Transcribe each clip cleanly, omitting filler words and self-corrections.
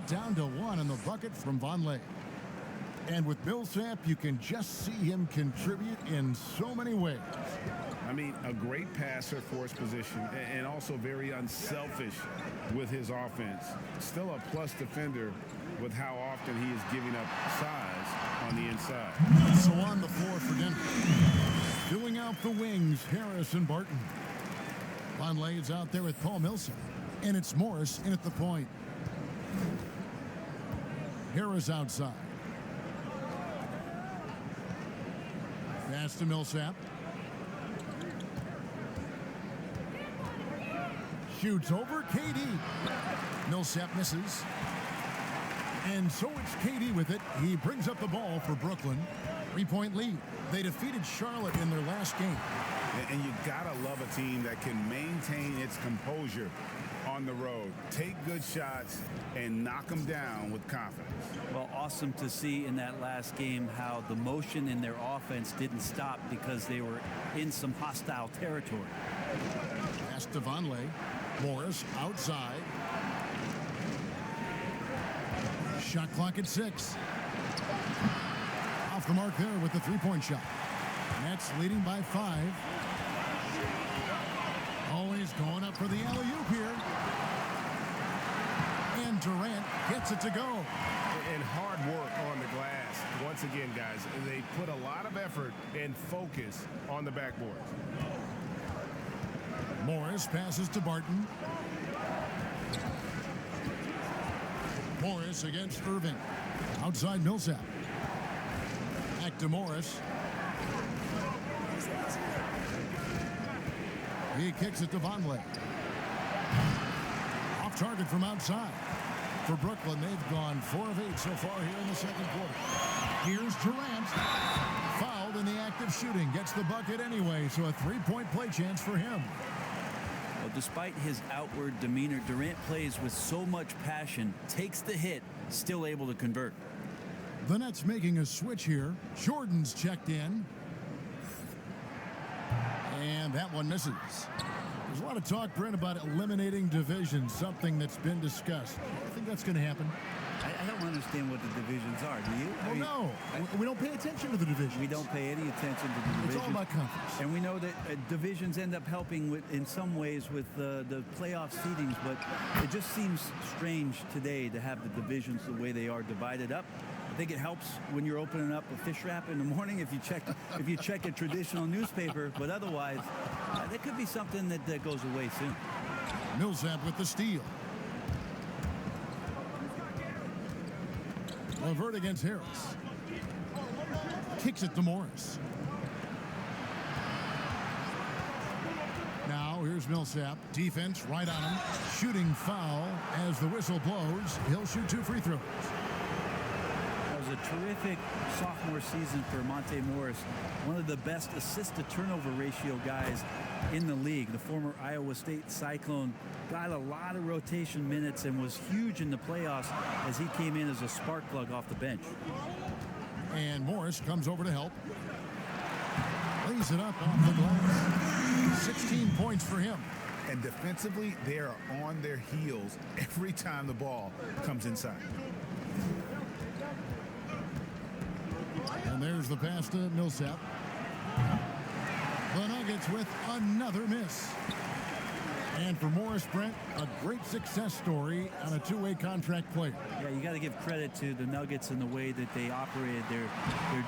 cut down to 1 in the bucket from Vonleh. And with Millsap, you can just see him contribute in so many ways. I mean, a great passer for his position and also very unselfish with his offense. Still a plus defender with how often he is giving up size on the inside. So on the floor for Denver. Filling out the wings, Harris and Barton. Vonleh is out there with Paul Millsap. And it's Morris in at the point. Harris outside. Pass to Millsap. Shoots over KD. Millsap misses. And so it's KD with it. He brings up the ball for Brooklyn. 3-point lead. They defeated Charlotte in their last game. And you gotta love a team that can maintain its composure on the road. Take good shots and knock them down with confidence. Well, awesome to see in that last game how the motion in their offense didn't stop because they were in some hostile territory. Pass to Vonleh. Morris outside. Shot clock at 6. Off the mark there with the 3-point shot. Nets leading by 5. Always going up for the alley-oop here. And Durant gets it to go. And hard work on the glass. Once again, guys, they put a lot of effort and focus on the backboard. Morris passes to Barton. Morris against Irving. Outside Millsap. Back to Morris. He kicks it to Vonleh. Off target from outside. For Brooklyn, they've gone 4 of 8 so far here in the second quarter. Here's Durant. Fouled in the act of shooting. Gets the bucket anyway, so a 3-point play chance for him. Well, despite his outward demeanor, Durant plays with so much passion, takes the hit, still able to convert. The Nets making a switch here. Jordan's checked in. And that one misses. There's a lot of talk, Brent, about eliminating divisions, something that's been discussed. I think that's going to happen. I don't understand what the divisions are, do you? Well, no. We don't pay attention to the divisions. We don't pay any attention to the divisions. It's all about conference. And we know that divisions end up helping in some ways with the playoff seedings, but it just seems strange today to have the divisions the way they are divided up. I think it helps when you're opening up a fish wrap in the morning if you check a traditional newspaper, but otherwise, there could be something that goes away soon. Millsap with the steal. Levert against Harris. Kicks it to Morris. Now here's Millsap. Defense right on him. Shooting foul as the whistle blows. He'll shoot 2 free throws. That was a terrific sophomore season for Monte Morris. One of the best assist-to-turnover ratio guys in the league. The former Iowa State Cyclone got a lot of rotation minutes and was huge in the playoffs as he came in as a spark plug off the bench. And Morris comes over to help. Lays it up off the glass. 16 points for him. And defensively, they are on their heels every time the ball comes inside. And there's the pass to Millsap. The Nuggets with another miss. And for Morris, Brent, a great success story on a two-way contract player. Yeah, you got to give credit to the Nuggets in the way that they operated their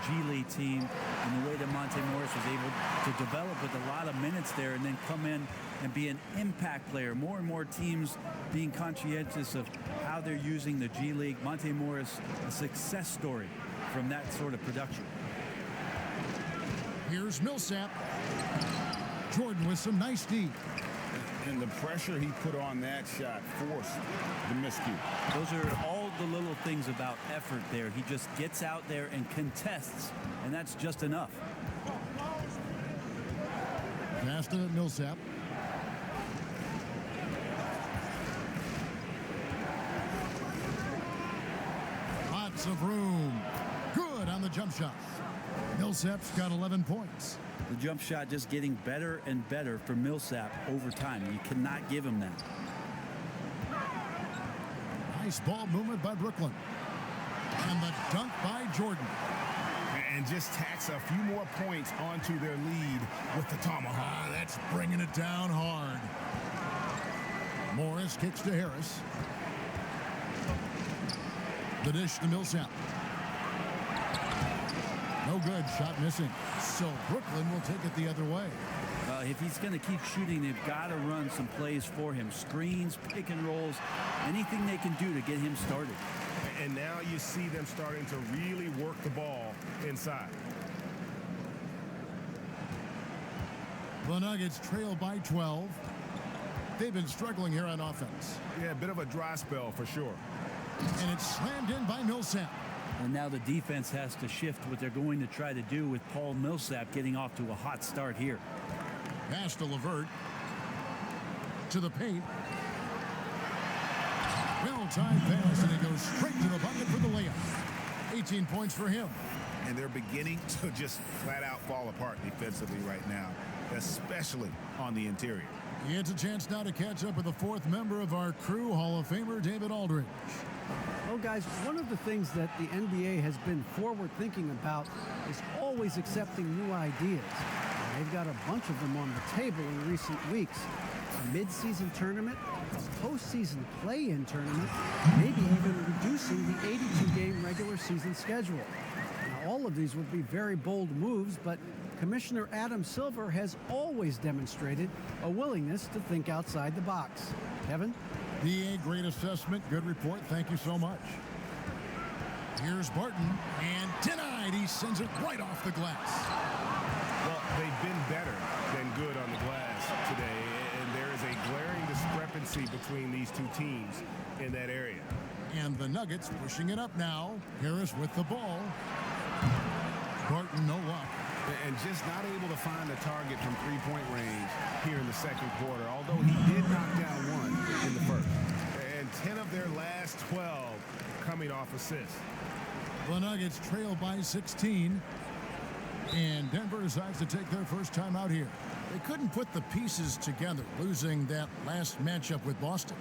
G League team and the way that Monte Morris was able to develop with a lot of minutes there and then come in and be an impact player. More and more teams being conscientious of how they're using the G League. Monte Morris, a success story from that sort of production. Here's Millsap. Jordan with some nice D. And the pressure he put on that shot forced the miscue. Those are all the little things about effort there. He just gets out there and contests, and that's just enough. Pass to Millsap. Lots of room. Good on the jump shot. Millsap's got 11 points. The jump shot just getting better and better for Millsap over time. You cannot give him that. Nice ball movement by Brooklyn. And the dunk by Jordan. And just tacks a few more points onto their lead with the tomahawk. That's bringing it down hard. Morris kicks to Harris. The dish to Millsap. No good. Shot missing. So Brooklyn will take it the other way. If he's going to keep shooting, they've got to run some plays for him. Screens, pick and rolls, anything they can do to get him started. And now you see them starting to really work the ball inside. The Nuggets trail by 12. They've been struggling here on offense. Yeah, a bit of a dry spell for sure. And it's slammed in by Millsap. And now the defense has to shift what they're going to try to do with Paul Millsap getting off to a hot start here. Pass to LeVert. To the paint. Well-timed pass, and it goes straight to the bucket for the layup. 18 points for him. And they're beginning to just flat-out fall apart defensively right now, especially on the interior. It's a chance now to catch up with the fourth member of our crew, Hall of Famer David Aldridge. Well, guys, one of the things that the NBA has been forward-thinking about is always accepting new ideas. They've got a bunch of them on the table in recent weeks. A mid-season tournament, a postseason play-in tournament, maybe even reducing the 82-game regular season schedule. Now, all of these would be very bold moves, but Commissioner Adam Silver has always demonstrated a willingness to think outside the box. Kevin? DA, great assessment, good report. Thank you so much. Here's Barton, and denied. He sends it right off the glass. Well, they've been better than good on the glass today, and there is a glaring discrepancy between these two teams in that area. And the Nuggets pushing it up now. Harris with the ball. Barton, no luck. And just not able to find a target from three-point range here in the second quarter, although he did knock down one in the first. And 10 of their last 12 coming off assists. The Nuggets trail by 16. And Denver decides to take their first time out here. They couldn't put the pieces together, losing that last matchup with Boston.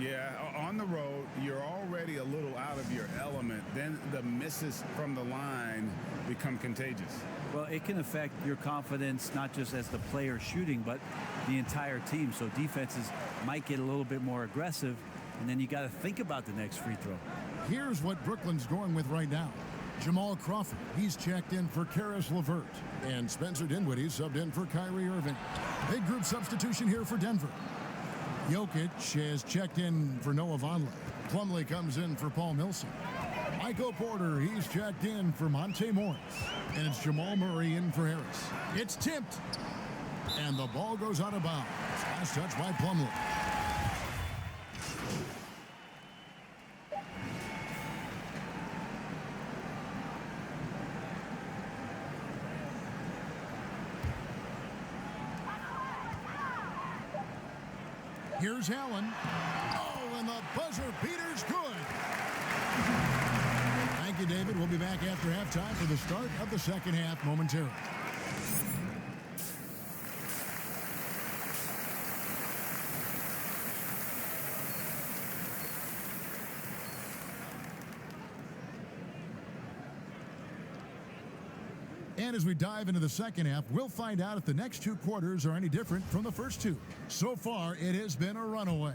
Yeah, on the road, you're already a little out of your element. Then the misses from the line become contagious. Well, it can affect your confidence, not just as the player shooting, but the entire team. So defenses might get a little bit more aggressive, and then you got to think about the next free throw. Here's what Brooklyn's going with right now. Jamal Crawford, he's checked in for Karis LeVert. And Spencer Dinwiddie subbed in for Kyrie Irving. Big group substitution here for Denver. Jokic has checked in for Noah Vonleh. Plumlee comes in for Paul Millsap. Michael Porter, he's checked in for Monte Morris. And it's Jamal Murray in for Harris. It's tipped. And the ball goes out of bounds. Last touch by Plumlee. Here's Allen. Oh, and the buzzer beater's good. Thank you, David. We'll be back after halftime for the start of the second half momentarily. And as we dive into the second half, we'll find out if the next two quarters are any different from the first two. So far, it has been a runaway.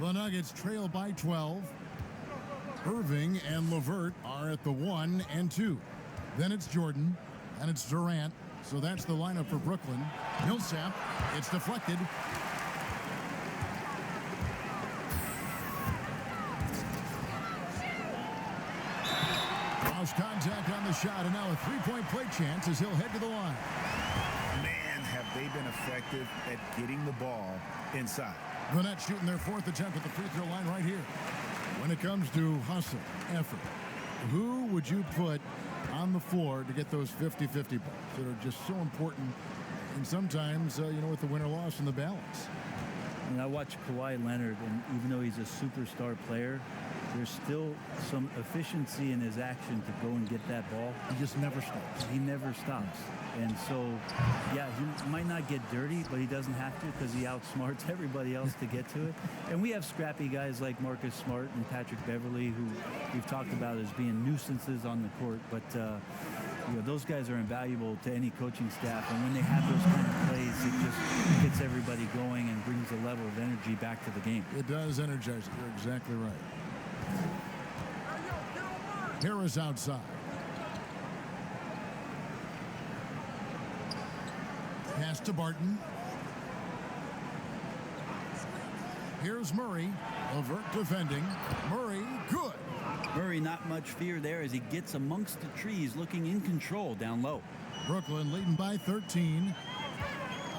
The Nuggets trail by 12. Irving and LeVert are at the 1 and 2. Then it's Jordan, and it's Durant. So that's the lineup for Brooklyn. Millsap, it's deflected. Contact on the shot, and now a three-point play chance as he'll head to the line. Man, have they been effective at getting the ball inside. The Nets shooting their fourth attempt at the free throw line right here. When it comes to hustle, effort, who would you put on the floor to get those 50-50 balls that are just so important, and sometimes, with the win or loss in the balance? And I watch Kawhi Leonard, and even though he's a superstar player, there's still some efficiency in his action to go and get that ball. He just never stops. He never stops. And so, yeah, he might not get dirty, but he doesn't have to because he outsmarts everybody else to get to it. And we have scrappy guys like Marcus Smart and Patrick Beverly who we've talked about as being nuisances on the court. But, those guys are invaluable to any coaching staff. And when they have those kind of plays, it just gets everybody going and brings a level of energy back to the game. It does energize it. You're exactly right. Harris outside. Pass to Barton. Here's Murray. Avert defending. Murray, good. Murray, not much fear there as he gets amongst the trees, looking in control down low. Brooklyn leading by 13.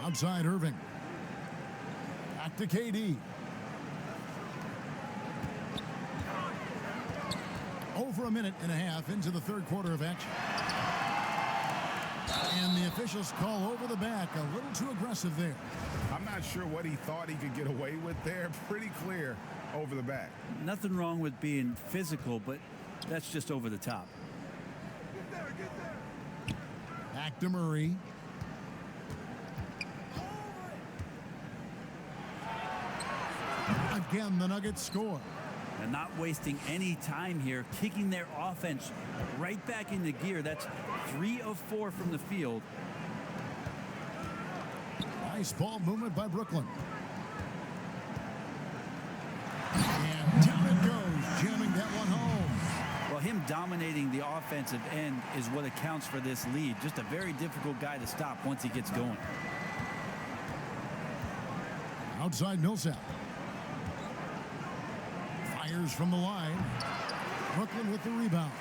Outside Irving. Back to KD. Over a minute and a half into the third quarter of action. And the officials call over the back. A little too aggressive there. I'm not sure what he thought he could get away with there. Pretty clear over the back. Nothing wrong with being physical, but that's just over the top. Back to Murray. Again, the Nuggets score. And not wasting any time here, kicking their offense right back into gear. That's 3 of 4 from the field. Nice ball movement by Brooklyn. And down it goes, jamming that one home. Well, him dominating the offensive end is what accounts for this lead. Just a very difficult guy to stop once he gets going. Outside Millsap. Fires from the line. Brooklyn with the rebound.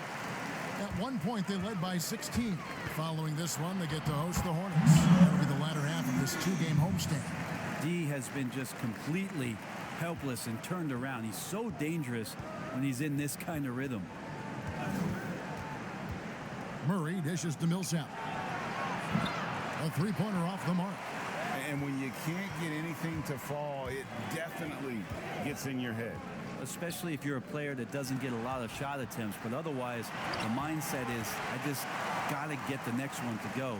At one point, they led by 16. Following this one, they get to host the Hornets. That'll be the latter half of this two-game homestand. D has been just completely helpless and turned around. He's so dangerous when he's in this kind of rhythm. Murray dishes to Millsap. A three-pointer off the mark. And when you can't get anything to fall, it definitely gets in your head. Especially if you're a player that doesn't get a lot of shot attempts, but otherwise the mindset is, I just got to get the next one to go.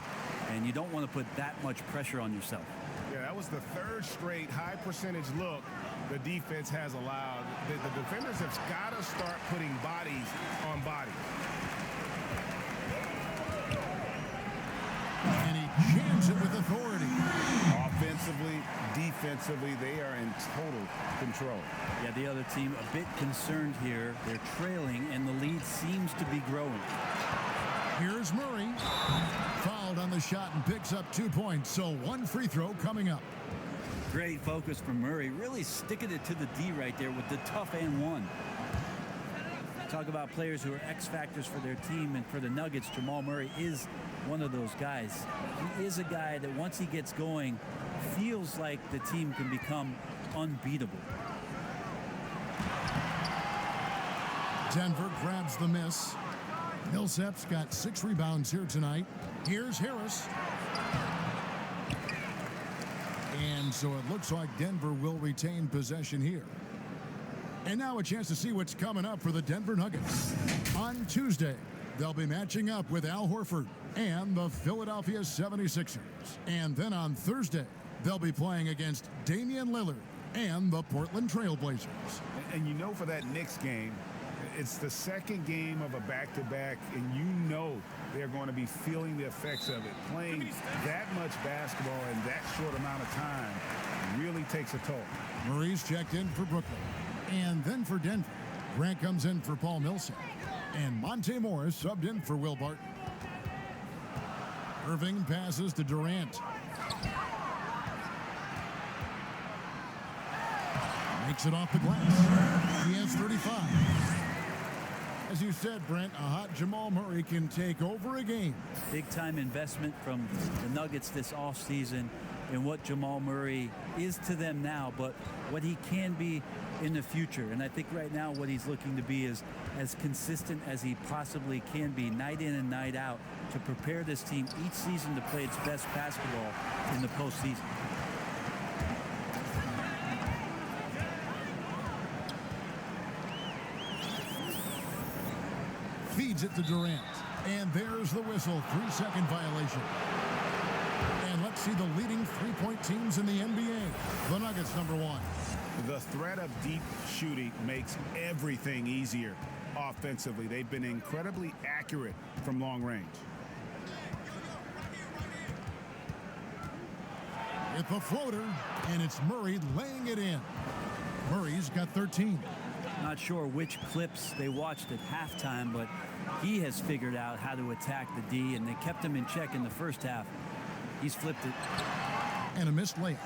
And you don't want to put that much pressure on yourself. Yeah, that was the third straight high percentage look the defense has allowed. The defenders have got to start putting bodies on bodies. And he jams it with authority. Offensively, defensively, they are in total control. Yeah, the other team a bit concerned here. They're trailing, and the lead seems to be growing. Here's Murray. Fouled on the shot and picks up 2 points, so one free throw coming up. Great focus from Murray, really sticking it to the D right there with the tough and one. Talk about players who are X factors for their team, and for the Nuggets, Jamal Murray is one of those guys. He is a guy that once he gets going, feels like the team can become unbeatable. Denver grabs the miss. Millsap's got 6 rebounds here tonight. Here's Harris. And so it looks like Denver will retain possession here. And now a chance to see what's coming up for the Denver Nuggets. On Tuesday, they'll be matching up with Al Horford and the Philadelphia 76ers. And then on Thursday, they'll be playing against Damian Lillard and the Portland Trail Blazers. And you know, for that Knicks game, it's the second game of a back-to-back, and you know they're going to be feeling the effects of it. Playing that much basketball in that short amount of time really takes a toll. Murray's checked in for Brooklyn. And then for Denver, Grant comes in for Paul Millsap. And Monte Morris subbed in for Will Barton. Irving passes to Durant. Makes it off the glass. He has 35. As you said, Brent, a hot Jamal Murray can take over a game. Big-time investment from the Nuggets this offseason in what Jamal Murray is to them now, but what he can be in the future. And I think right now what he's looking to be is as consistent as he possibly can be, night in and night out, to prepare this team each season to play its best basketball in the postseason. feeds it to Durant. And there's the whistle, 3-second violation. And let's see the leading three-point teams in the NBA. The Nuggets, #1. The threat of deep shooting makes everything easier offensively. They've been incredibly accurate from long range. It's a floater, and it's Murray laying it in. Murray's got 13. Not sure which clips they watched at halftime, but he has figured out how to attack the D, and they kept him in check in the first half. He's flipped it. And a missed layup.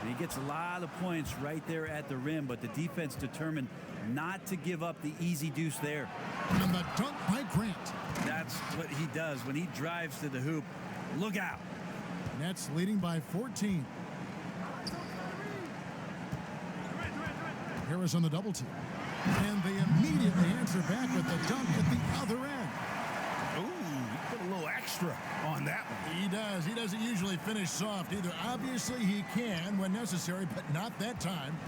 And he gets a lot of points right there at the rim, but the defense determined not to give up the easy deuce there. And the dunk by Grant. That's what he does when he drives to the hoop. Look out. Nets leading by 14. Harris on the double team. And they immediately answer back with the dunk at the other end. Ooh, he put a little extra on that one. He does. He doesn't usually finish soft either. Obviously, he can when necessary, but not that time.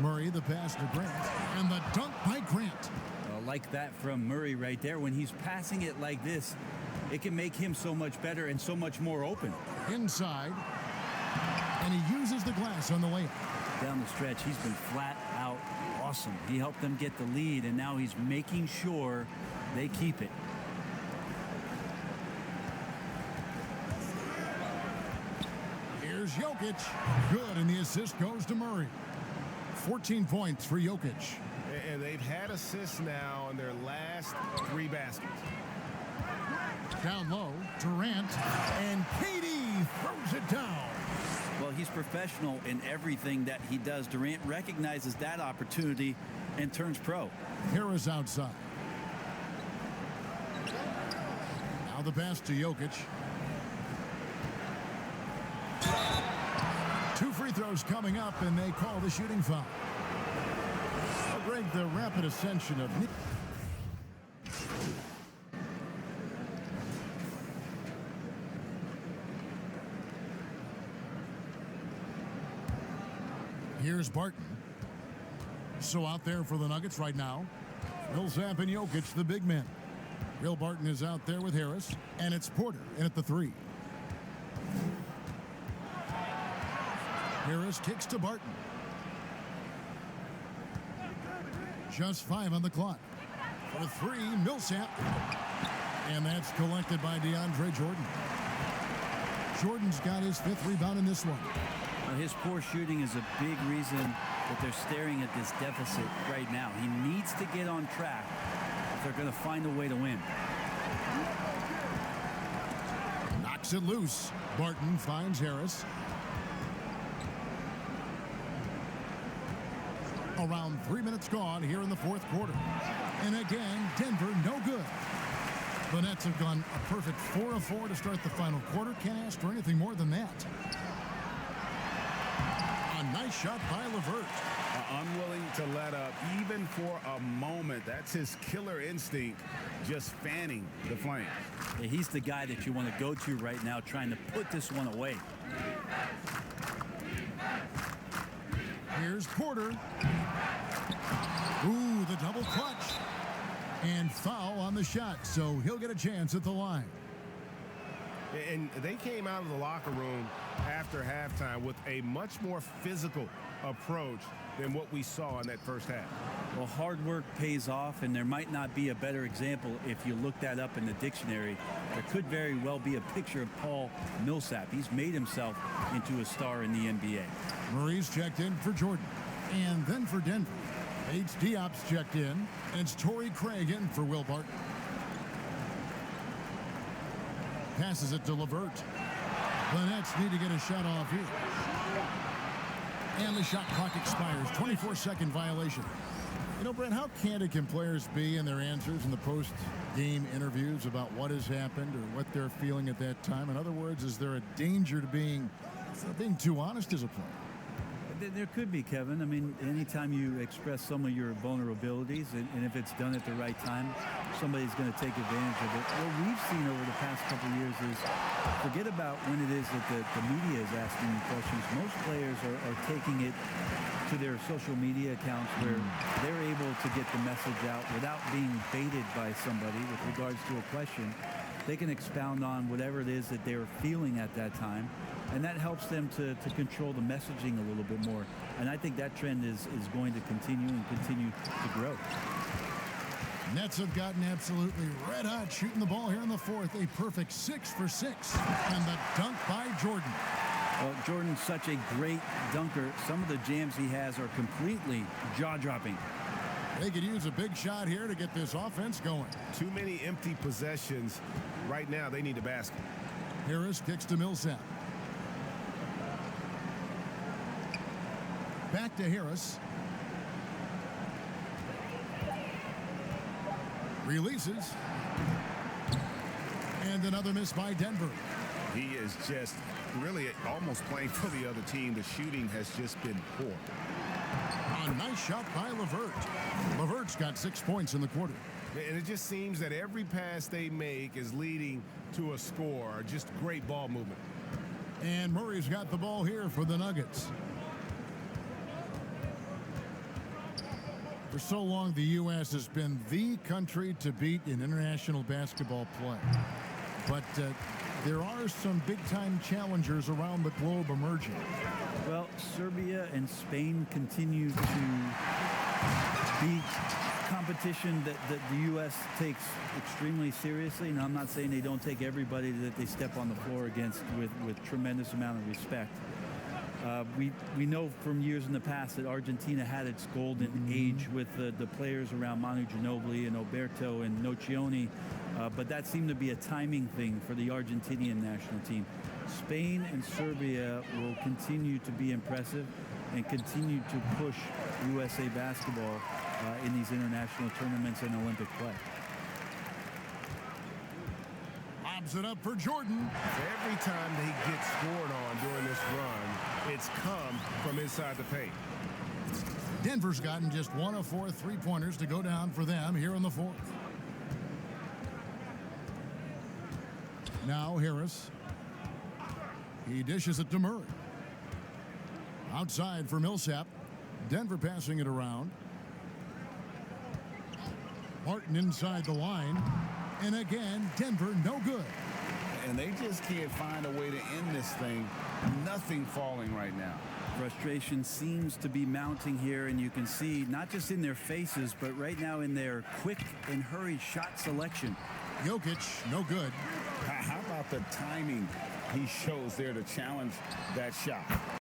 Murray, the pass to Grant. And the dunk by Grant. Like that from Murray right there. When he's passing it like this, it can make him so much better and so much more open. Inside. And he uses the glass on the layup. Down the stretch, he's been flat out awesome. He helped them get the lead, and now he's making sure they keep it. Here's Jokic. Good, and the assist goes to Murray. 14 points for Jokic. And they've had assists now on their last 3 baskets. Down low, Durant, and KD throws it down. Well, he's professional in everything that he does. Durant recognizes that opportunity and turns pro. Harris outside. Now the pass to Jokic. 2 free throws coming up, and they call the shooting foul. Greg, the rapid ascension of... Here's Barton. So out there for the Nuggets right now, Millsap and Jokic, the big men. Will Barton is out there with Harris, and it's Porter in at the 3. Harris kicks to Barton. Just 5 on the clock. For 3, Millsap. And that's collected by DeAndre Jordan. Jordan's got his 5th rebound in this one. His poor shooting is a big reason that they're staring at this deficit right now. He needs to get on track if they're going to find a way to win. Knocks it loose. Barton finds Harris. Around 3 minutes gone here in the 4th quarter. And again, Denver no good. The Nets have gone a perfect 4 of 4 to start the final quarter. Can't ask for anything more than that. A nice shot by LeVert. Unwilling to let up even for a moment. That's his killer instinct, just fanning the flame. Yeah, he's the guy that you want to go to right now, trying to put this one away. Here's Porter. Ooh, the double clutch. And foul on the shot, so he'll get a chance at the line. And they came out of the locker room after halftime with a much more physical approach than what we saw in that first half. Well, hard work pays off, and there might not be a better example if you look that up in the dictionary. There could very well be a picture of Paul Millsap. He's made himself into a star in the NBA. Murray's checked in for Jordan. And then for Denver, H. Diop's checked in. And it's Torrey Craig in for Will Barton. Passes it to LeVert. The Nets need to get a shot off here. And the shot clock expires. 24-second violation. You know, Brent, how candid can players be in their answers in the post-game interviews about what has happened or what they're feeling at that time? In other words, is there a danger to being too honest as a player? There could be, Kevin. I mean, anytime you express some of your vulnerabilities, and if it's done at the right time, somebody's going to take advantage of it. What we've seen over the past couple of years is, forget about when it is that the media is asking you questions. Most players are taking it to their social media accounts where they're able to get the message out without being baited by somebody with regards to a question. They can expound on whatever it is that they're feeling at that time, and that helps them to control the messaging a little bit more. And I think that trend is going to continue and continue to grow. Nets have gotten absolutely red hot shooting the ball here in the fourth. A perfect 6 for 6. And the dunk by Jordan. Well, Jordan's such a great dunker. Some of the jams he has are completely jaw-dropping. They could use a big shot here to get this offense going. Too many empty possessions. Right now, they need a basket. Harris kicks to Millsap. Back to Harris. Releases. And another miss by Denver. He is just really almost playing for the other team. The shooting has just been poor. A nice shot by LeVert. LeVert's got 6 points in the quarter. And it just seems that every pass they make is leading to a score. Just great ball movement. And Murray's got the ball here for the Nuggets. For so long, the U.S. has been the country to beat in international basketball play. But there are some big-time challengers around the globe emerging. Well, Serbia and Spain continue to be competition that the U.S. takes extremely seriously. And I'm not saying they don't take everybody that they step on the floor against with tremendous amount of respect. We know from years in the past that Argentina had its golden age with the players around Manu Ginobili and Oberto and Nocioni, but that seemed to be a timing thing for the Argentinian national team. Spain and Serbia will continue to be impressive and continue to push USA basketball in these international tournaments and Olympic play. Lobs it up for Jordan. Every time they get scored on during this run, it's come from inside the paint. Denver's gotten just 1 of 4 three-pointers to go down for them here in the fourth. Now Harris. He dishes it to Murray. Outside for Millsap. Denver passing it around. Martin inside the line. And again, Denver no good. And they just can't find a way to end this thing. Nothing falling right now. Frustration seems to be mounting here, and you can see not just in their faces, but right now in their quick and hurried shot selection. Jokic, no good. How about the timing he shows there to challenge that shot?